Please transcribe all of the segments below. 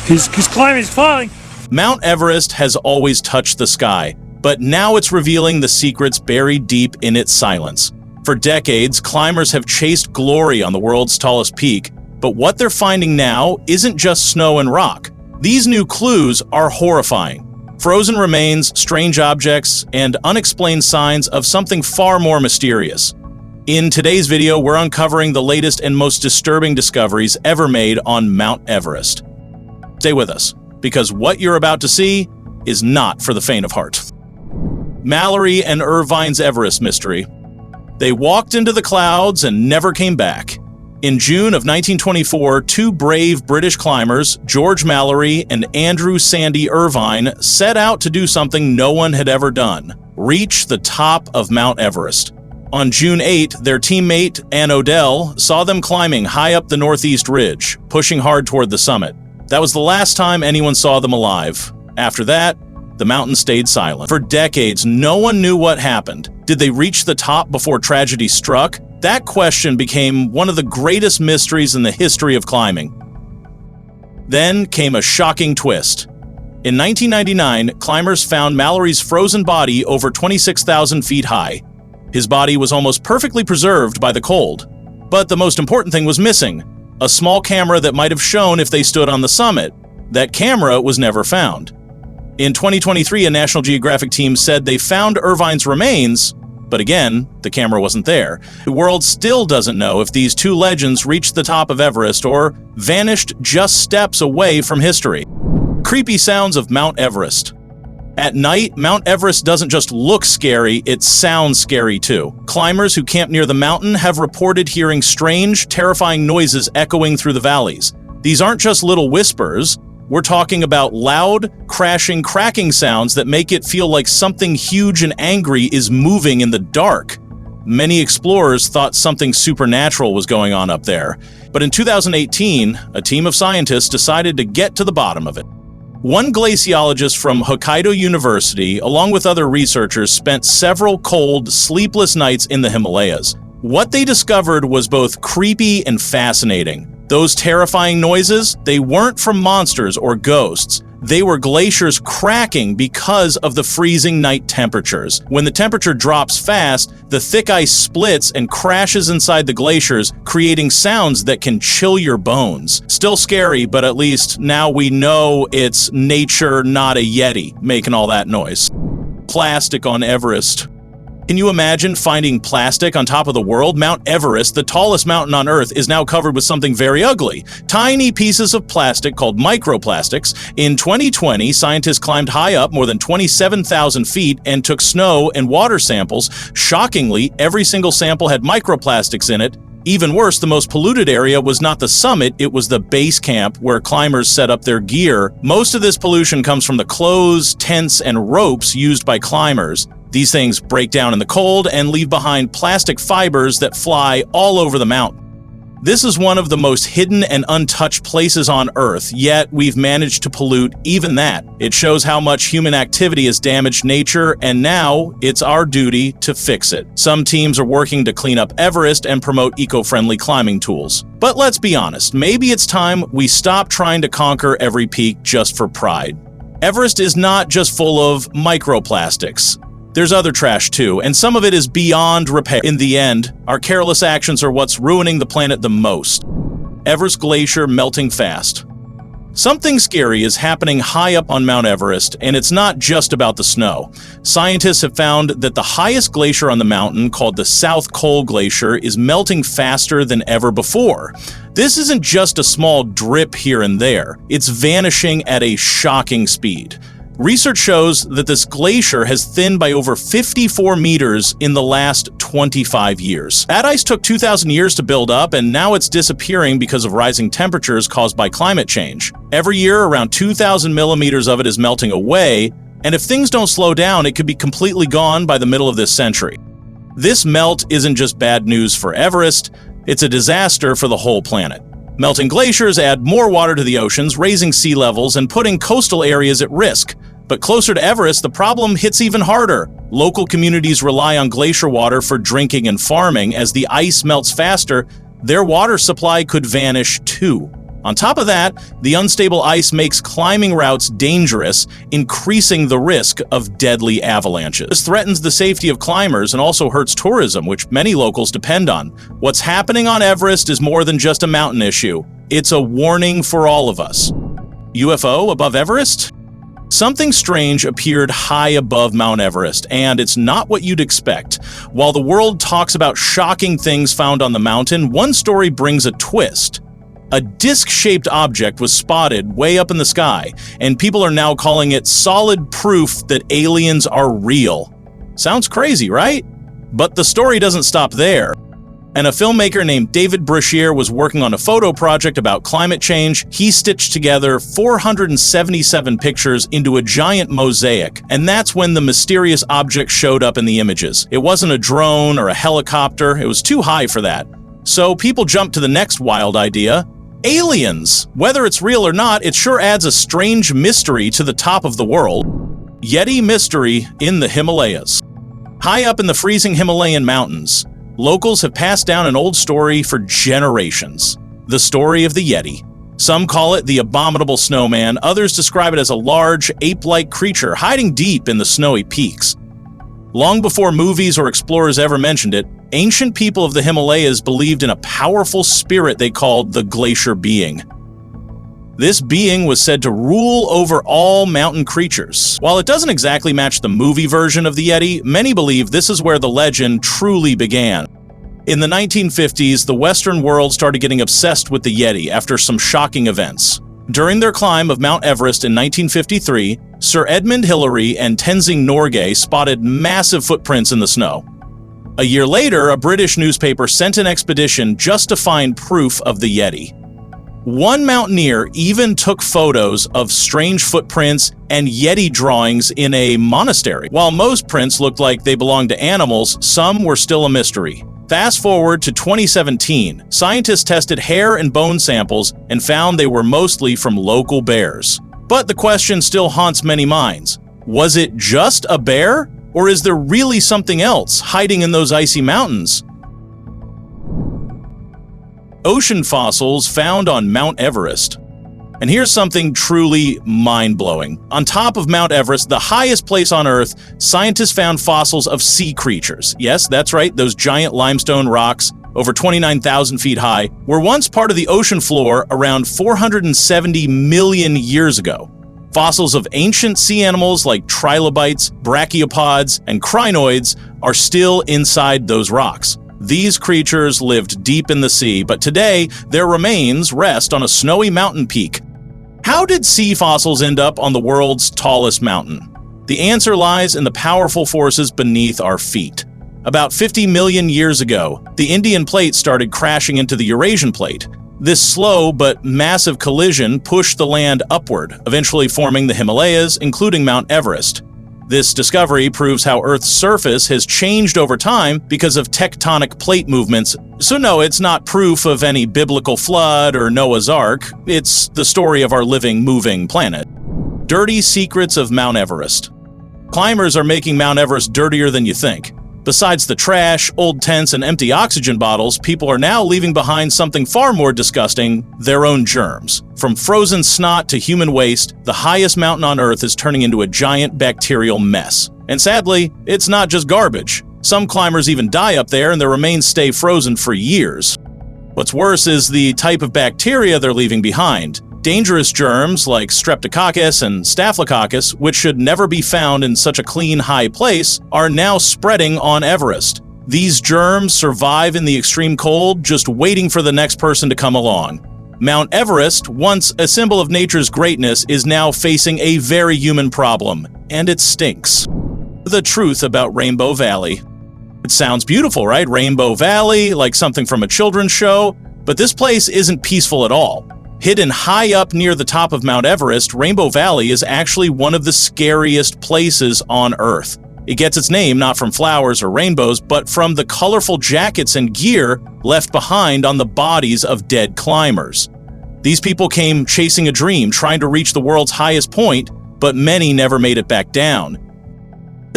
He's climbing, he's falling. Mount Everest has always touched the sky, but now it's revealing the secrets buried deep in its silence. For decades, climbers have chased glory on the world's tallest peak, but what they're finding now isn't just snow and rock. These new clues are horrifying. Frozen remains, strange objects, and unexplained signs of something far more mysterious. In today's video, we're uncovering the latest and most disturbing discoveries ever made on Mount Everest. Stay with us, because what you're about to see is not for the faint of heart. Mallerie and Irvines Everest mystery. They walked into the clouds and never came back. In June of 1924, two brave British climbers, George Mallerie and Andrew Sandy Irvine, set out to do something no one had ever done: reach the top of Mount Everest. On June 8, their teammate, Ann Odell, saw them climbing high up the northeast ridge, pushing hard toward the summit. That was the last time anyone saw them alive. After that, the mountain stayed silent. For decades, no one knew what happened. Did they reach the top before tragedy struck? That question became one of the greatest mysteries in the history of climbing. Then came a shocking twist. In 1999, climbers found Mallerie's frozen body over 26,000 feet high. His body was almost perfectly preserved by the cold. But the most important thing was missing: a small camera that might have shown if they stood on the summit. That camera was never found. In 2023, a National Geographic team said they found Irvine's remains, but again, the camera wasn't there. The world still doesn't know if these two legends reached the top of Everest or vanished just steps away from history. Creepy sounds of Mount Everest. At night, Mount Everest doesn't just look scary, it sounds scary too. Climbers who camp near the mountain have reported hearing strange, terrifying noises echoing through the valleys. These aren't just little whispers. We're talking about loud, crashing, cracking sounds that make it feel like something huge and angry is moving in the dark. Many explorers thought something supernatural was going on up there. But in 2018, a team of scientists decided to get to the bottom of it. One glaciologist from Hokkaido University, along with other researchers, spent several cold, sleepless nights in the Himalayas. What they discovered was both creepy and fascinating. Those terrifying noises, they weren't from monsters or ghosts. They were glaciers cracking because of the freezing night temperatures. When the temperature drops fast, the thick ice splits and crashes inside the glaciers, creating sounds that can chill your bones. Still scary, but at least now we know it's nature, not a Yeti, making all that noise. Plastic on Everest. Can you imagine finding plastic on top of the world? Mount Everest, the tallest mountain on Earth, is now covered with something very ugly: tiny pieces of plastic called microplastics. In 2020, scientists climbed high up more than 27,000 feet and took snow and water samples. Shockingly, every single sample had microplastics in it. Even worse, the most polluted area was not the summit, it was the base camp where climbers set up their gear. Most of this pollution comes from the clothes, tents, and ropes used by climbers. These things break down in the cold and leave behind plastic fibers that fly all over the mountain. This is one of the most hidden and untouched places on Earth, yet we've managed to pollute even that. It shows how much human activity has damaged nature, and now it's our duty to fix it. Some teams are working to clean up Everest and promote eco-friendly climbing tools. But let's be honest, maybe it's time we stop trying to conquer every peak just for pride. Everest is not just full of microplastics. There's other trash too, and some of it is beyond repair. In the end, our careless actions are what's ruining the planet the most. Everest Glacier melting fast. Something scary is happening high up on Mount Everest, and it's not just about the snow. Scientists have found that the highest glacier on the mountain, called the South Col Glacier, is melting faster than ever before. This isn't just a small drip here and there, it's vanishing at a shocking speed. Research shows that this glacier has thinned by over 54 meters in the last 25 years. That ice took 2,000 years to build up, and now it's disappearing because of rising temperatures caused by climate change. Every year, around 2,000 millimeters of it is melting away, and if things don't slow down, it could be completely gone by the middle of this century. This melt isn't just bad news for Everest, it's a disaster for the whole planet. Melting glaciers add more water to the oceans, raising sea levels and putting coastal areas at risk. But closer to Everest, the problem hits even harder. Local communities rely on glacier water for drinking and farming. As the ice melts faster, their water supply could vanish too. On top of that, the unstable ice makes climbing routes dangerous, increasing the risk of deadly avalanches. This threatens the safety of climbers and also hurts tourism, which many locals depend on. What's happening on Everest is more than just a mountain issue. It's a warning for all of us. UFO above Everest? Something strange appeared high above Mount Everest, and it's not what you'd expect. While the world talks about shocking things found on the mountain, one story brings a twist. A disc-shaped object was spotted way up in the sky, and people are now calling it solid proof that aliens are real. Sounds crazy, right? But the story doesn't stop there. And a filmmaker named David Brashear was working on a photo project about climate change. He stitched together 477 pictures into a giant mosaic, and that's when the mysterious object showed up in the images. It wasn't a drone or a helicopter, it was too high for that. So people jumped to the next wild idea: aliens! Whether it's real or not, it sure adds a strange mystery to the top of the world. Yeti mystery in the Himalayas. High up in the freezing Himalayan mountains, locals have passed down an old story for generations. The story of the Yeti. Some call it the abominable snowman, others describe it as a large, ape-like creature hiding deep in the snowy peaks. Long before movies or explorers ever mentioned it, ancient people of the Himalayas believed in a powerful spirit they called the Glacier Being. This being was said to rule over all mountain creatures. While it doesn't exactly match the movie version of the Yeti, many believe this is where the legend truly began. In the 1950s, the Western world started getting obsessed with the Yeti after some shocking events. During their climb of Mount Everest in 1953, Sir Edmund Hillary and Tenzing Norgay spotted massive footprints in the snow. A year later, a British newspaper sent an expedition just to find proof of the Yeti. One mountaineer even took photos of strange footprints and Yeti drawings in a monastery. While most prints looked like they belonged to animals, some were still a mystery. Fast forward to 2017, scientists tested hair and bone samples and found they were mostly from local bears. But the question still haunts many minds. Was it just a bear? Or is there really something else hiding in those icy mountains? Ocean fossils found on Mount Everest. And here's something truly mind-blowing. On top of Mount Everest, the highest place on Earth, scientists found fossils of sea creatures. Yes, that's right, those giant limestone rocks, over 29,000 feet high, were once part of the ocean floor around 470 million years ago. Fossils of ancient sea animals like trilobites, brachiopods, and crinoids are still inside those rocks. These creatures lived deep in the sea, but today their remains rest on a snowy mountain peak. How did sea fossils end up on the world's tallest mountain? The answer lies in the powerful forces beneath our feet. About 50 million years ago, the Indian plate started crashing into the Eurasian plate. This slow but massive collision pushed the land upward, eventually forming the Himalayas, including Mount Everest. This discovery proves how Earth's surface has changed over time because of tectonic plate movements. So no, it's not proof of any biblical flood or Noah's Ark. It's the story of our living, moving planet. Dirty secrets of Mount Everest. Climbers are making Mount Everest dirtier than you think. Besides the trash, old tents, and empty oxygen bottles, people are now leaving behind something far more disgusting: their own germs. From frozen snot to human waste, the highest mountain on Earth is turning into a giant bacterial mess. And sadly, it's not just garbage. Some climbers even die up there and their remains stay frozen for years. What's worse is the type of bacteria they're leaving behind. Dangerous germs like Streptococcus and Staphylococcus, which should never be found in such a clean, high place, are now spreading on Everest. These germs survive in the extreme cold, just waiting for the next person to come along. Mount Everest, once a symbol of nature's greatness, is now facing a very human problem, and it stinks. The truth about Rainbow Valley. It sounds beautiful, right? Rainbow Valley, like something from a children's show, but this place isn't peaceful at all. Hidden high up near the top of Mount Everest, Rainbow Valley is actually one of the scariest places on Earth. It gets its name not from flowers or rainbows, but from the colorful jackets and gear left behind on the bodies of dead climbers. These people came chasing a dream, trying to reach the world's highest point, but many never made it back down.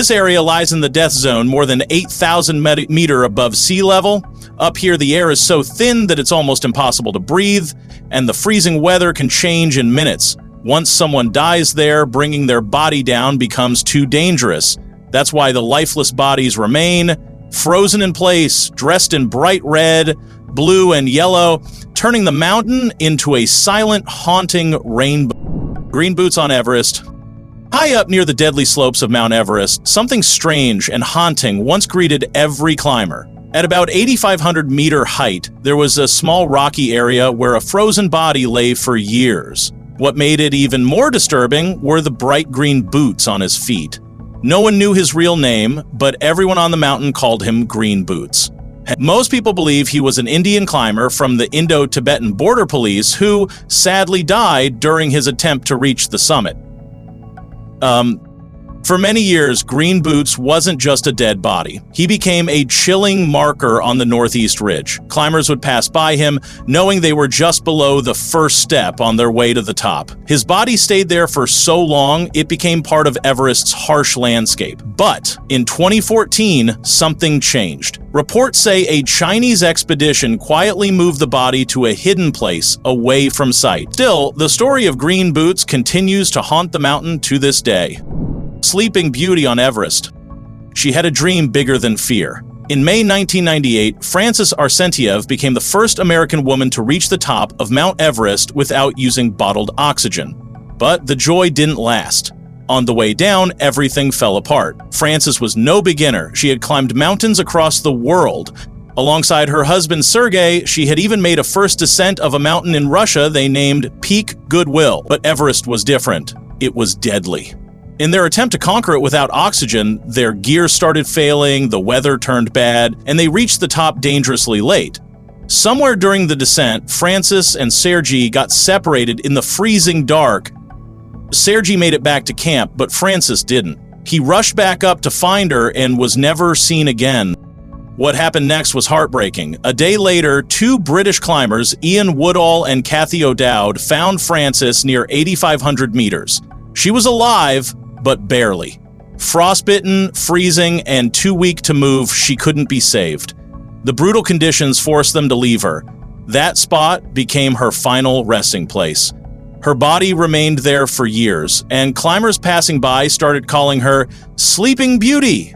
This area lies in the death zone, more than 8,000 meters above sea level. Up here, the air is so thin that it's almost impossible to breathe, and the freezing weather can change in minutes. Once someone dies there, bringing their body down becomes too dangerous. That's why the lifeless bodies remain, frozen in place, dressed in bright red, blue, and yellow, turning the mountain into a silent, haunting rainbow. Green boots on Everest. High up near the deadly slopes of Mount Everest, something strange and haunting once greeted every climber. At about 8,500-meter height, there was a small rocky area where a frozen body lay for years. What made it even more disturbing were the bright green boots on his feet. No one knew his real name, but everyone on the mountain called him Green Boots. Most people believe he was an Indian climber from the Indo-Tibetan border police who sadly died during his attempt to reach the summit. For many years, Green Boots wasn't just a dead body. He became a chilling marker on the Northeast Ridge. Climbers would pass by him, knowing they were just below the first step on their way to the top. His body stayed there for so long, it became part of Everest's harsh landscape. But in 2014, something changed. Reports say a Chinese expedition quietly moved the body to a hidden place away from sight. Still, the story of Green Boots continues to haunt the mountain to this day. Sleeping Beauty on Everest. She had a dream bigger than fear. In May 1998, Frances Arsenyev became the first American woman to reach the top of Mount Everest without using bottled oxygen. But the joy didn't last. On the way down, everything fell apart. Frances was no beginner. She had climbed mountains across the world. Alongside her husband Sergei, she had even made a first descent of a mountain in Russia they named Peak Goodwill. But Everest was different. It was deadly. In their attempt to conquer it without oxygen, their gear started failing, the weather turned bad, and they reached the top dangerously late. Somewhere during the descent, Frances and Sergei got separated in the freezing dark. Sergei made it back to camp, but Frances didn't. He rushed back up to find her and was never seen again. What happened next was heartbreaking. A day later, two British climbers, Ian Woodall and Cathy O'Dowd, found Frances near 8,500 meters. She was alive, but barely. Frostbitten, freezing, and too weak to move, she couldn't be saved. The brutal conditions forced them to leave her. That spot became her final resting place. Her body remained there for years, and climbers passing by started calling her Sleeping Beauty.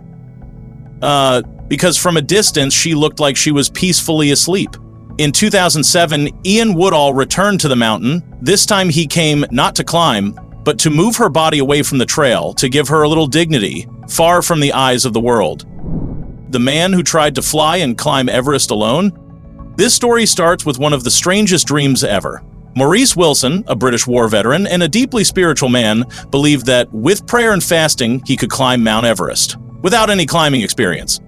Because from a distance, she looked like she was peacefully asleep. In 2007, Ian Woodall returned to the mountain. This time he came not to climb, but to move her body away from the trail, to give her a little dignity, far from the eyes of the world. The man who tried to fly and climb Everest alone? This story starts with one of the strangest dreams ever. Maurice Wilson, a British war veteran and a deeply spiritual man, believed that with prayer and fasting, he could climb Mount Everest, without any climbing experience.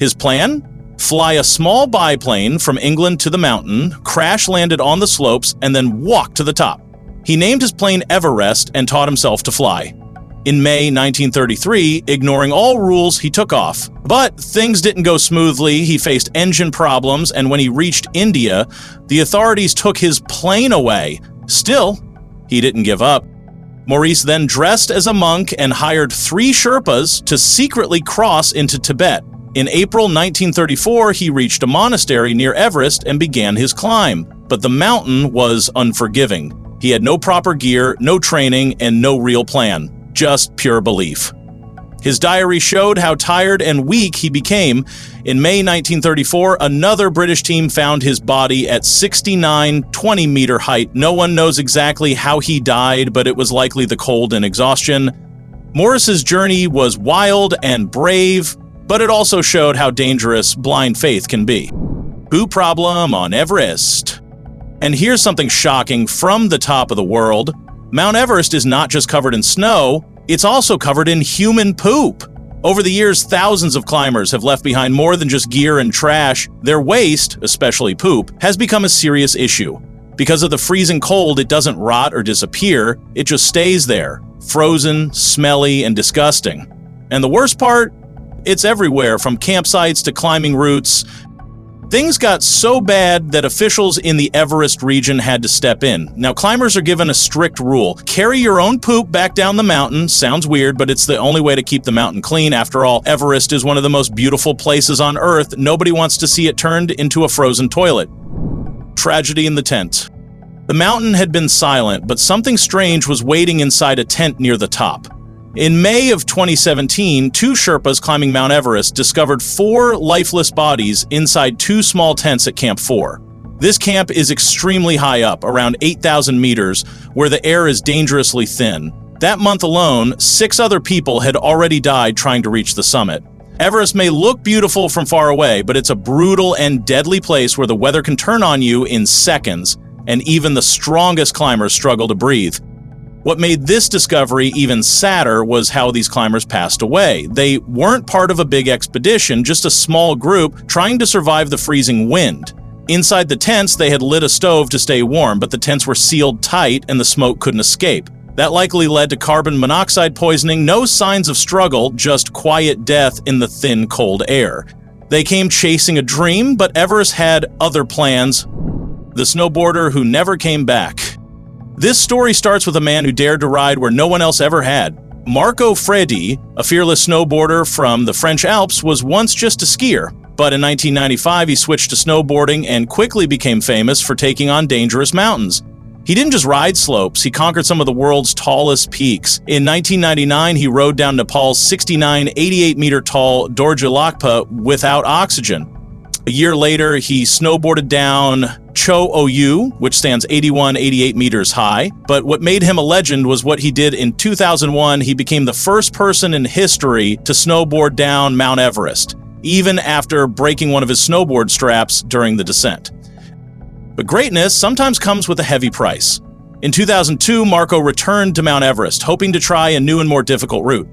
His plan? Fly a small biplane from England to the mountain, crash-landed on the slopes, and then walk to the top. He named his plane Everest and taught himself to fly. In May 1933, ignoring all rules, he took off. But things didn't go smoothly. He faced engine problems, and when he reached India, the authorities took his plane away. Still, he didn't give up. Maurice then dressed as a monk and hired 3 Sherpas to secretly cross into Tibet. In April 1934, he reached a monastery near Everest and began his climb. But the mountain was unforgiving. He had no proper gear, no training, and no real plan. Just pure belief. His diary showed how tired and weak he became. In May 1934, another British team found his body at 69 20-meter height. No one knows exactly how he died, but it was likely the cold and exhaustion. Maurice's journey was wild and brave, but it also showed how dangerous blind faith can be. Who problem on Everest? And here's something shocking from the top of the world. Mount Everest is not just covered in snow, it's also covered in human poop. Over the years, thousands of climbers have left behind more than just gear and trash. Their waste, especially poop, has become a serious issue. Because of the freezing cold, it doesn't rot or disappear, it just stays there, frozen, smelly, and disgusting. And the worst part? It's everywhere, from campsites to climbing routes. Things got so bad that officials in the Everest region had to step in. Now, climbers are given a strict rule. Carry your own poop back down the mountain. Sounds weird, but it's the only way to keep the mountain clean. After all, Everest is one of the most beautiful places on Earth. Nobody wants to see it turned into a frozen toilet. Tragedy in the tent. The mountain had been silent, but something strange was waiting inside a tent near the top. In May of 2017, 2 Sherpas climbing Mount Everest discovered 4 lifeless bodies inside 2 small tents at Camp 4. This camp is extremely high up, around 8,000 meters, where the air is dangerously thin. That month alone, 6 other people had already died trying to reach the summit. Everest may look beautiful from far away, but it's a brutal and deadly place where the weather can turn on you in seconds, and even the strongest climbers struggle to breathe. What made this discovery even sadder was how these climbers passed away. They weren't part of a big expedition, just a small group trying to survive the freezing wind. Inside the tents, they had lit a stove to stay warm, but the tents were sealed tight and the smoke couldn't escape. That likely led to carbon monoxide poisoning. No signs of struggle, just quiet death in the thin, cold air. They came chasing a dream, but Everest had other plans. The snowboarder who never came back. This story starts with a man who dared to ride where no one else ever had. Marco Fredi, a fearless snowboarder from the French Alps, was once just a skier. But in 1995, he switched to snowboarding and quickly became famous for taking on dangerous mountains. He didn't just ride slopes, he conquered some of the world's tallest peaks. In 1999, he rode down Nepal's 69, 88-meter-tall Dorje Lakpa without oxygen. A year later, he snowboarded down Cho Oyu, which stands 88 meters high. But what made him a legend was what he did in 2001. He became the first person in history to snowboard down Mount Everest, even after breaking one of his snowboard straps during the descent. But greatness sometimes comes with a heavy price. In 2002, Marco returned to Mount Everest, hoping to try a new and more difficult route.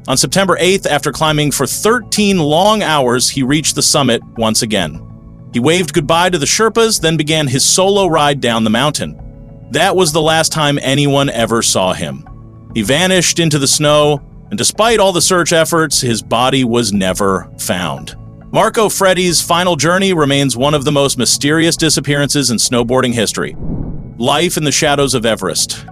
On September 8th, after climbing for 13 long hours, he reached the summit once again. He waved goodbye to the Sherpas, then began his solo ride down the mountain. That was the last time anyone ever saw him. He vanished into the snow, and despite all the search efforts, his body was never found. Marco Fredi's final journey remains one of the most mysterious disappearances in snowboarding history. Life in the shadows of Everest.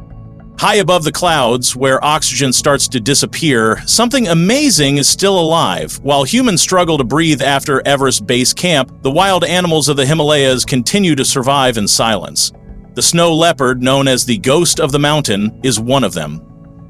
High above the clouds, where oxygen starts to disappear, something amazing is still alive. While humans struggle to breathe after Everest Base Camp, the wild animals of the Himalayas continue to survive in silence. The snow leopard, known as the ghost of the mountain, is one of them.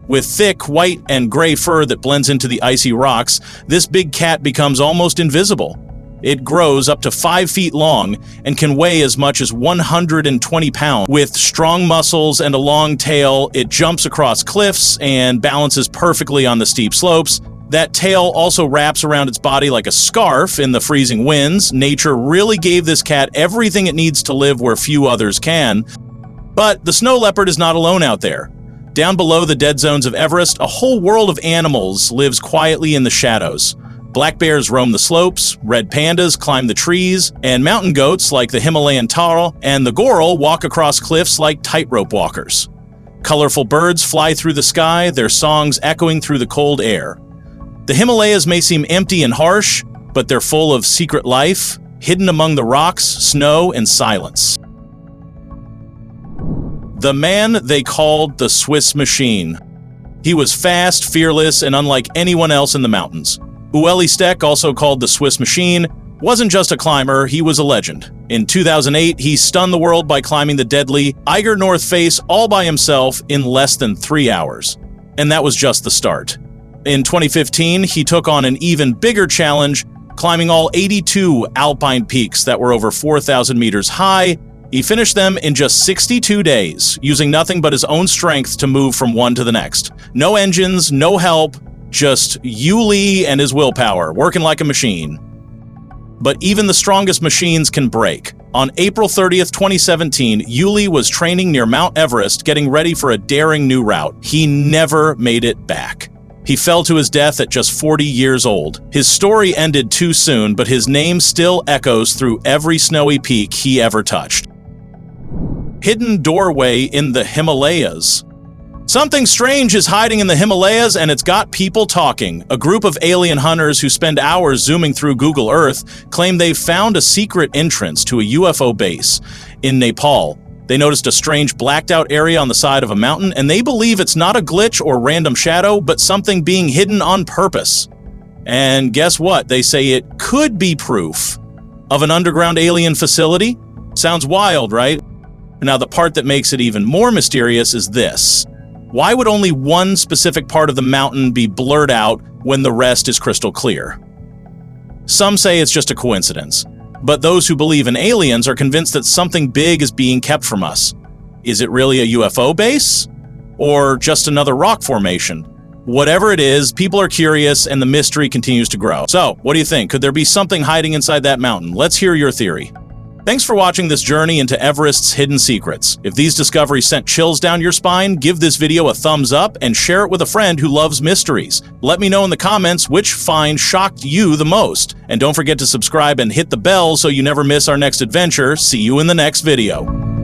With thick white and gray fur that blends into the icy rocks, this big cat becomes almost invisible. It grows up to 5 feet long and can weigh as much as 120 pounds. With strong muscles and a long tail, it jumps across cliffs and balances perfectly on the steep slopes. That tail also wraps around its body like a scarf in the freezing winds. Nature really gave this cat everything it needs to live where few others can. But the snow leopard is not alone out there. Down below the dead zones of Everest, a whole world of animals lives quietly in the shadows. Black bears roam the slopes, red pandas climb the trees, and mountain goats like the Himalayan tahr and the goral walk across cliffs like tightrope walkers. Colorful birds fly through the sky, their songs echoing through the cold air. The Himalayas may seem empty and harsh, but they're full of secret life, hidden among the rocks, snow, and silence. The man they called the Swiss Machine. He was fast, fearless, and unlike anyone else in the mountains. Ueli Steck, also called the Swiss Machine, wasn't just a climber, he was a legend. In 2008, he stunned the world by climbing the deadly Eiger North Face all by himself in less than 3 hours. And that was just the start. In 2015, he took on an even bigger challenge, climbing all 82 alpine peaks that were over 4,000 meters high. He finished them in just 62 days, using nothing but his own strength to move from one to the next. No engines, no help, just Ueli and his willpower, working like a machine. But even the strongest machines can break. On April 30th, 2017, Ueli was training near Mount Everest, getting ready for a daring new route. He never made it back. He fell to his death at just 40 years old. His story ended too soon, but his name still echoes through every snowy peak he ever touched. Hidden doorway in the Himalayas. Something strange is hiding in the Himalayas, and it's got people talking. A group of alien hunters who spend hours zooming through Google Earth claim they've found a secret entrance to a UFO base in Nepal. They noticed a strange blacked-out area on the side of a mountain, and they believe it's not a glitch or random shadow, but something being hidden on purpose. And guess what? They say it could be proof of an underground alien facility. Sounds wild, right? Now, the part that makes it even more mysterious is this. Why would only one specific part of the mountain be blurred out when the rest is crystal clear? Some say it's just a coincidence, but those who believe in aliens are convinced that something big is being kept from us. Is it really a UFO base? Or just another rock formation? Whatever it is, people are curious and the mystery continues to grow. So, what do you think? Could there be something hiding inside that mountain? Let's hear your theory. Thanks for watching this journey into Everest's hidden secrets. If these discoveries sent chills down your spine, give this video a thumbs up and share it with a friend who loves mysteries. Let me know in the comments which find shocked you the most. And don't forget to subscribe and hit the bell so you never miss our next adventure. See you in the next video.